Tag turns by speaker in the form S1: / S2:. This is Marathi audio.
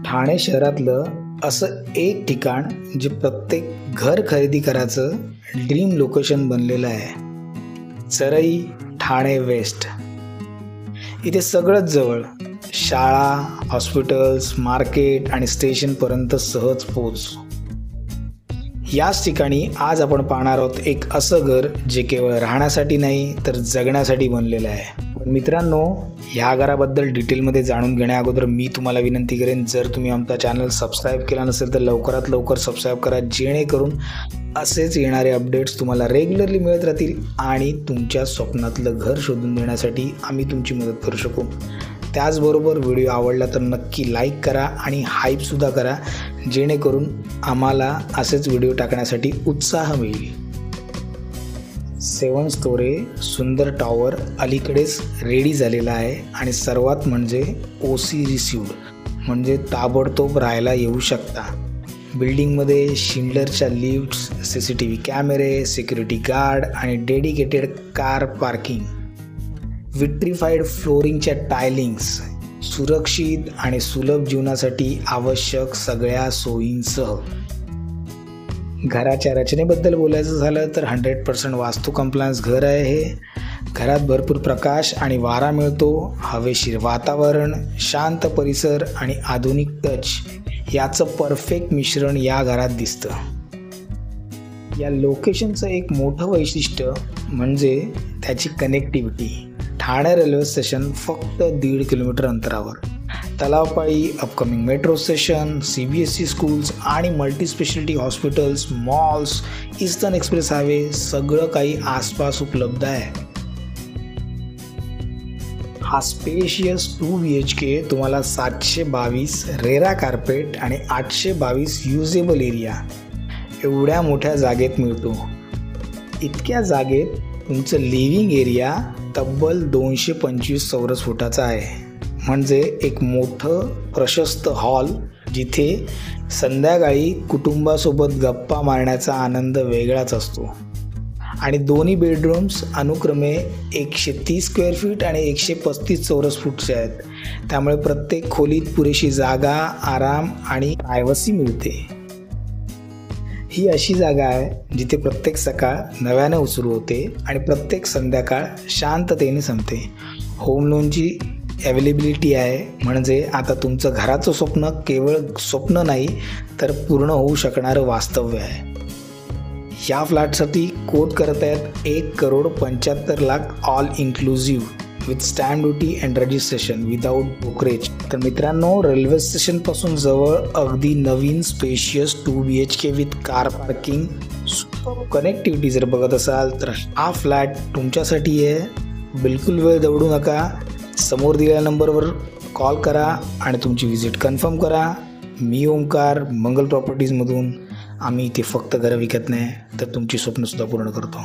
S1: ठाणे शहरातलं असं एक ठिकाण जे प्रत्येक घर खरेदी करायचं ड्रीम लोकेशन बनलेलं आहे, चरई ठाणे वेस्ट. इथे सगळंच जवळ, शाळा, हॉस्पिटल्स, मार्केट आणि स्टेशनपर्यंत सहज पोच. याच ठिकाणी आज आपण पाहणार आहोत एक असं घर जे केवळ राहण्यासाठी नाही तर जगण्यासाठी बनलेलं आहे. मित्रांनो, ह्या घराबद्दल डिटेलमध्ये जाणून घेण्या अगोदर मी तुम्हाला विनंती करेन, जर तुम्ही आमचा चॅनल सबस्क्राईब केला नसेल तर लवकरात लवकर सबस्क्राईब करा, जेणेकरून असेच येणारे अपडेट्स तुम्हाला रेग्युलरली मिळत राहतील आणि तुमच्या स्वप्नातलं घर शोधून देण्यासाठी आम्ही तुमची मदत करू शकू. त्याचबरोबर व्हिडिओ आवडला तर नक्की लाईक करा आणि हाईपसुद्धा करा, जेणेकरून आम्हाला असेच व्हिडिओ टाकण्यासाठी उत्साह मिळेल. 7 स्टोरे सुंदर टॉवर अलीकडेच रेडी झालेला आहे आणि सर्वात म्हणजे OC रिसिव्ड, म्हणजे ताबडतोब राहायला येऊ शकता. बिल्डिंगमध्ये शिंडलरच्या लिफ्ट्स, CCTV कॅमेरे, सिक्युरिटी गार्ड आणि डेडिकेटेड कार पार्किंग, विट्रिफाईड फ्लोरिंगच्या टायलिंग्स, सुरक्षित आणि सुलभ जीवनासाठी आवश्यक सगळ्या सोयींसह. घराच्या रचनेबद्दल बोलायचं झालं तर 100% वास्तू कंप्लायन्स घर आहे हे. घरात भरपूर प्रकाश आणि वारा मिळतो, हवेशीर वातावरण, शांत परिसर आणि आधुनिक टच याचं परफेक्ट मिश्रण या घरात दिसतं. या लोकेशनचं एक मोठं वैशिष्ट्य म्हणजे त्याची कनेक्टिव्हिटी. ठाणे रेल्वे स्टेशन फक्त 1.5 किलोमीटर अंतरावर, Talavpali, upcoming metro station, CBSE schools आणि multispeciality hospitals, malls, eastern express highway सगळं काही आसपास उपलब्ध आहे. हा स्पेशियस 2 BHK तुम्हाला 722 रेरा कार्पेट आणि 822 युजेबल एरिया एवढ्या मोठ्या जागेत मिळतो. इतक्या जागेत तुमचं लिव्हिंग एरिया तब्बल 225 चौरस फुटाचा आहे, म्हणजे एक मोठं प्रशस्त हॉल जिथे संध्याकाळी कुटुंबासोबत गप्पा मारण्याचा आनंद वेगळाच असतो. आणि दोन्ही बेडरूम्स अनुक्रमे 130 स्क्वेअर फीट आणि 135 चौरस फूटचे आहेत, त्यामुळे प्रत्येक खोलीत पुरेशी जागा, आराम आणि प्रायव्हसी मिळते. ही अशी जागा आहे जिथे प्रत्येक सकाळ नव्याने सुरू होते आणि प्रत्येक संध्याकाळ शांततेने संपते. होम लोनची अवेलेबिलिटी आहे, म्हणजे आता तुमचं घराचं स्वप्न केवळ स्वप्न नाही तर पूर्ण होऊ शकणारं वास्तव्य आहे. या फ्लॅटसाठी कोट करत आहेत 1,75,00,000 all inclusive with stamp duty and registration without brokerage. तर मित्रांनो, रेल्वे स्टेशनपासून जवळ अगदी नवीन spacious 2 BHK with car parking, super connectivity जर बघत असाल तर हा फ्लॅट तुमच्यासाठी आहे. बिलकुल वेळ दवडू नका, समोर दिलेल्या नंबरवर कॉल करा आणि तुमची विजिट कन्फर्म करा. मी ओंकार, मंगल प्रॉपर्टीजमधून. आम्ही इथे फक्त घरं विकत नाही तर तुमची स्वप्नसुद्धा पूर्ण करतो.